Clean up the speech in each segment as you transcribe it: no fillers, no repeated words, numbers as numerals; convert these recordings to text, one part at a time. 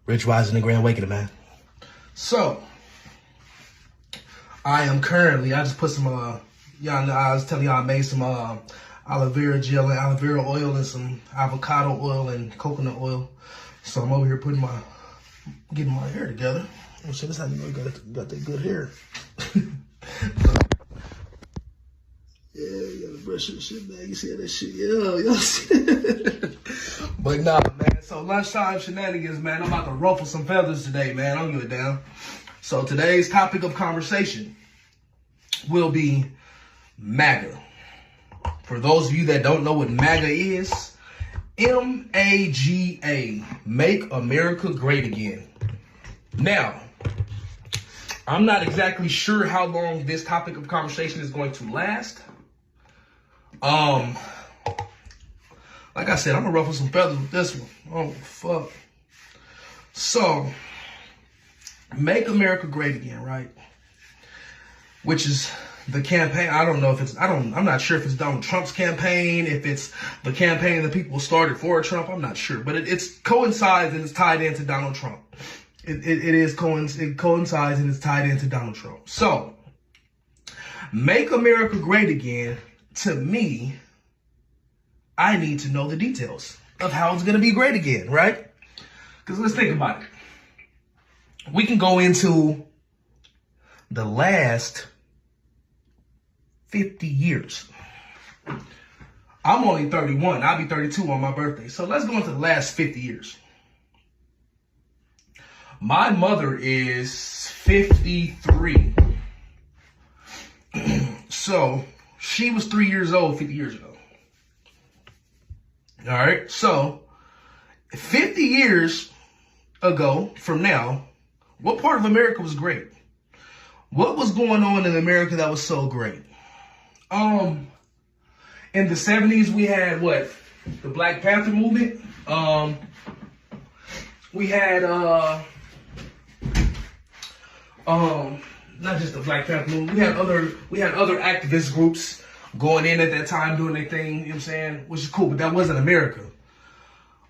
Rich Rising and Grand Awakening, man. So, I am currently, I just put some, y'all know, I was telling y'all I made some aloe vera gel and aloe vera oil and some avocado oil and coconut oil. So I'm over here getting my hair together. Oh shit, that's how you know you got that good hair. Yeah, you gotta brush your shit, man. You see that shit? Yeah, y'all see that? But nah, man. So lunchtime shenanigans, man. I'm about to ruffle some feathers today, man. I'll give it down. So today's topic of conversation will be MAGA. For those of you that don't know what MAGA is, M-A-G-A, Make America Great Again. Now, I'm not exactly sure how long this topic of conversation is going to last. Like I said, I'm gonna ruffle some feathers with this one. Oh, fuck. So, Make America Great Again, right? Which is the campaign. I don't know if it's, I'm not sure if it's Donald Trump's campaign, if it's the campaign that people started for Trump. I'm not sure, but it coincides and it's tied into Donald Trump. It coincides and it's tied into Donald Trump. So, Make America Great Again, to me, I need to know the details of how it's going to be great again, right? Because let's think about it. We can go into the last 50 years. I'm only 31. I'll be 32 on my birthday. So let's go into the last 50 years. My mother is 53. So she was 3 years old 50 years ago. All right. So 50 years ago from now, what part of America was great? What was going on in America that was so great? In the 70s, we had what? The Black Panther movement. We had not just the Black Panther movement. We had other activist groups going in at that time doing their thing, you know what I'm saying? Which is cool, but that wasn't America.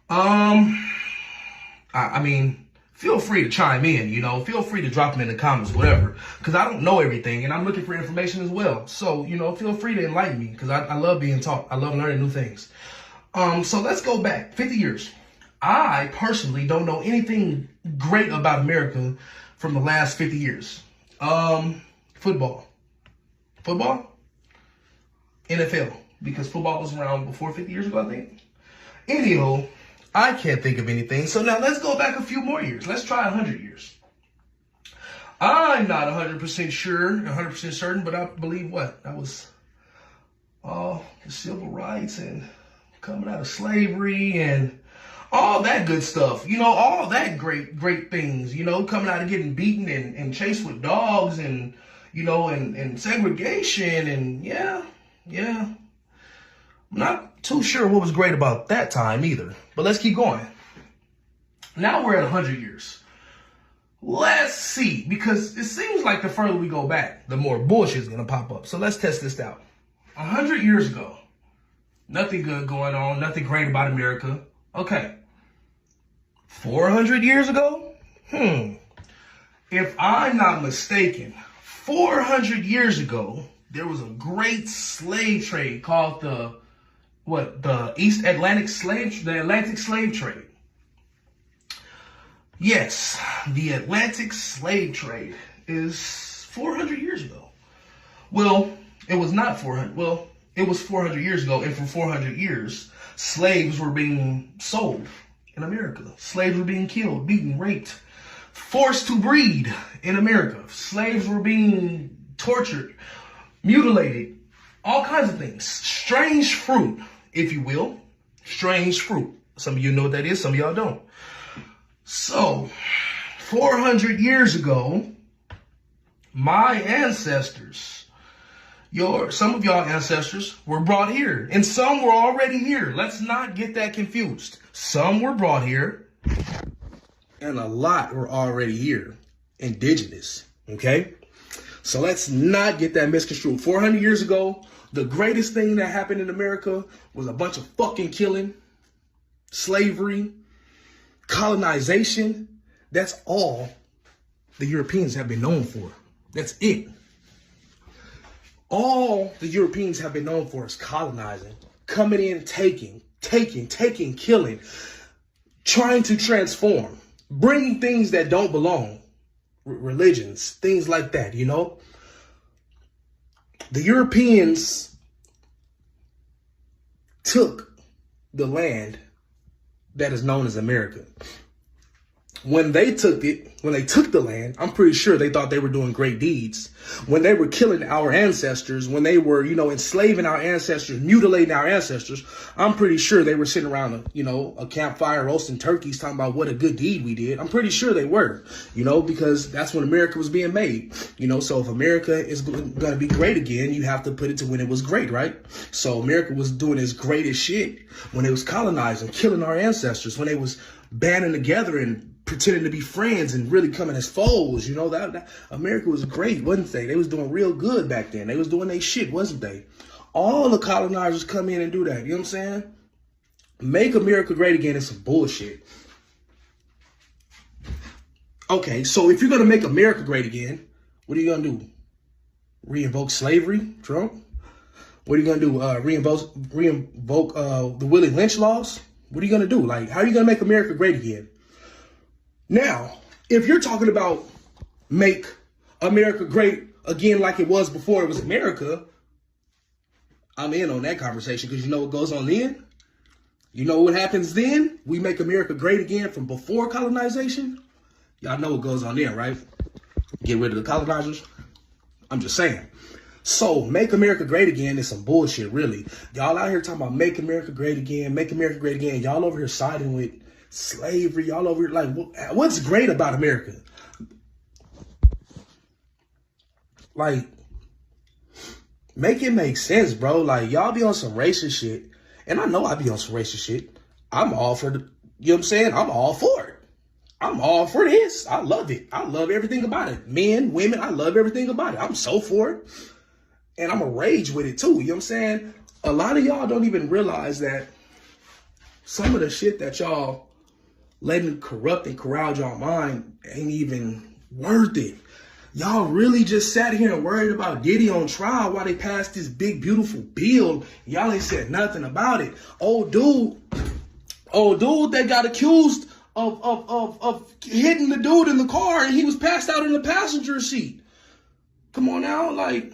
I mean, feel free to chime in, you know, feel free to drop them in the comments, whatever, because I don't know everything and I'm looking for information as well. So, you know, feel free to enlighten me because I love being taught. I love learning new things. So let's go back 50 years. I personally don't know anything great about America from the last 50 years. Football, NFL, because football was around before 50 years ago, I think. Anyhow, I can't think of anything. So now let's go back a few more years. Let's try 100 years. I'm not 100% sure, 100% certain, but I believe what? That was all the civil rights and coming out of slavery and all that good stuff. You know, all that great things, you know, coming out of getting beaten and chased with dogs and, you know, and segregation and yeah. I'm not too sure what was great about that time either, but let's keep going. Now we're at 100 years. Let's see, because it seems like the further we go back, the more bullshit is going to pop up. So let's test this out. 100 years ago, nothing good going on, nothing great about America. Okay. 400 years ago? If I'm not mistaken, 400 years ago, there was a great slave trade called the Atlantic slave trade. Yes, the Atlantic slave trade is 400 years ago. Well, it was not 400. Well, it was 400 years ago, and for 400 years, slaves were being sold in America. Slaves were being killed, beaten, raped, forced to breed in America. Slaves were being tortured, mutilated, all kinds of things. Strange fruit, if you will. Strange fruit. Some of you know what that is, some of y'all don't. So, 400 years ago, my ancestors, some of y'all ancestors were brought here, and some were already here. Let's not get that confused. Some were brought here, and a lot were already here, indigenous, okay? So let's not get that misconstrued. 400 years ago, the greatest thing that happened in America was a bunch of fucking killing, slavery, colonization, That's all the Europeans have been known for. That's it. All the Europeans have been known for is colonizing, coming in, taking, killing, trying to transform, bringing things that don't belong, religions, things like that, you know? The Europeans took the land that is known as America. When they took the land, I'm pretty sure they thought they were doing great deeds. When they were killing our ancestors, when they were, enslaving our ancestors, mutilating our ancestors, I'm pretty sure they were sitting around, a campfire roasting turkeys talking about what a good deed we did. I'm pretty sure they were, because that's when America was being made. So if America is going to be great again, you have to put it to when it was great, right? So America was doing its greatest shit when it was colonizing, killing our ancestors, when they was banding together and pretending to be friends and really coming as foes. That America was great, wasn't they? They was doing real good back then. They was doing their shit, wasn't they? All the colonizers come in and do that. You know what I'm saying? Make America great again is some bullshit. Okay, so if you're going to make America great again, what are you going to do? Reinvoke slavery, Trump? What are you going to do? Reinvoke the Willie Lynch laws? What are you going to do? Like, how are you going to make America great again? Now, if you're talking about make America great again like it was before it was America, I'm in on that conversation because you know what goes on then? You know what happens then? We make America great again from before colonization? Y'all know what goes on there, right? Get rid of the colonizers? I'm just saying. So, make America great again is some bullshit, really. Y'all out here talking about make America great again, make America great again. Y'all over here siding with slavery. Y'all over here like, what's great about America? Like, make it make sense, bro. Like, y'all be on some racist shit. And I know I be on some racist shit. I'm all for the, you know what I'm saying? I'm all for it. I'm all for this. I love it. I love everything about it. Men, women, I love everything about it. I'm so for it. And I'm a rage with it too. You know what I'm saying? A lot of y'all don't even realize that some of the shit that y'all letting corrupt and corral y'all mind ain't even worth it. Y'all really just sat here and worried about Diddy on trial while they passed this big, beautiful bill. Y'all ain't said nothing about it. Old dude that got accused of hitting the dude in the car and he was passed out in the passenger seat. Come on now, like,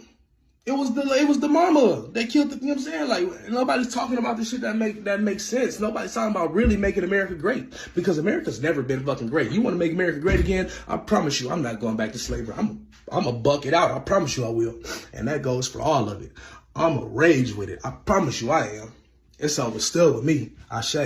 it was the mama that killed the, you know what I'm saying? Like, nobody's talking about the shit that makes sense. Nobody's talking about really making America great, because America's never been fucking great. You want to make America great again? I promise you, I'm not going back to slavery. I'm a buck it out. I promise you I will. And that goes for all of it. I'm a rage with it. I promise you I am. It's over still with me. Ashe.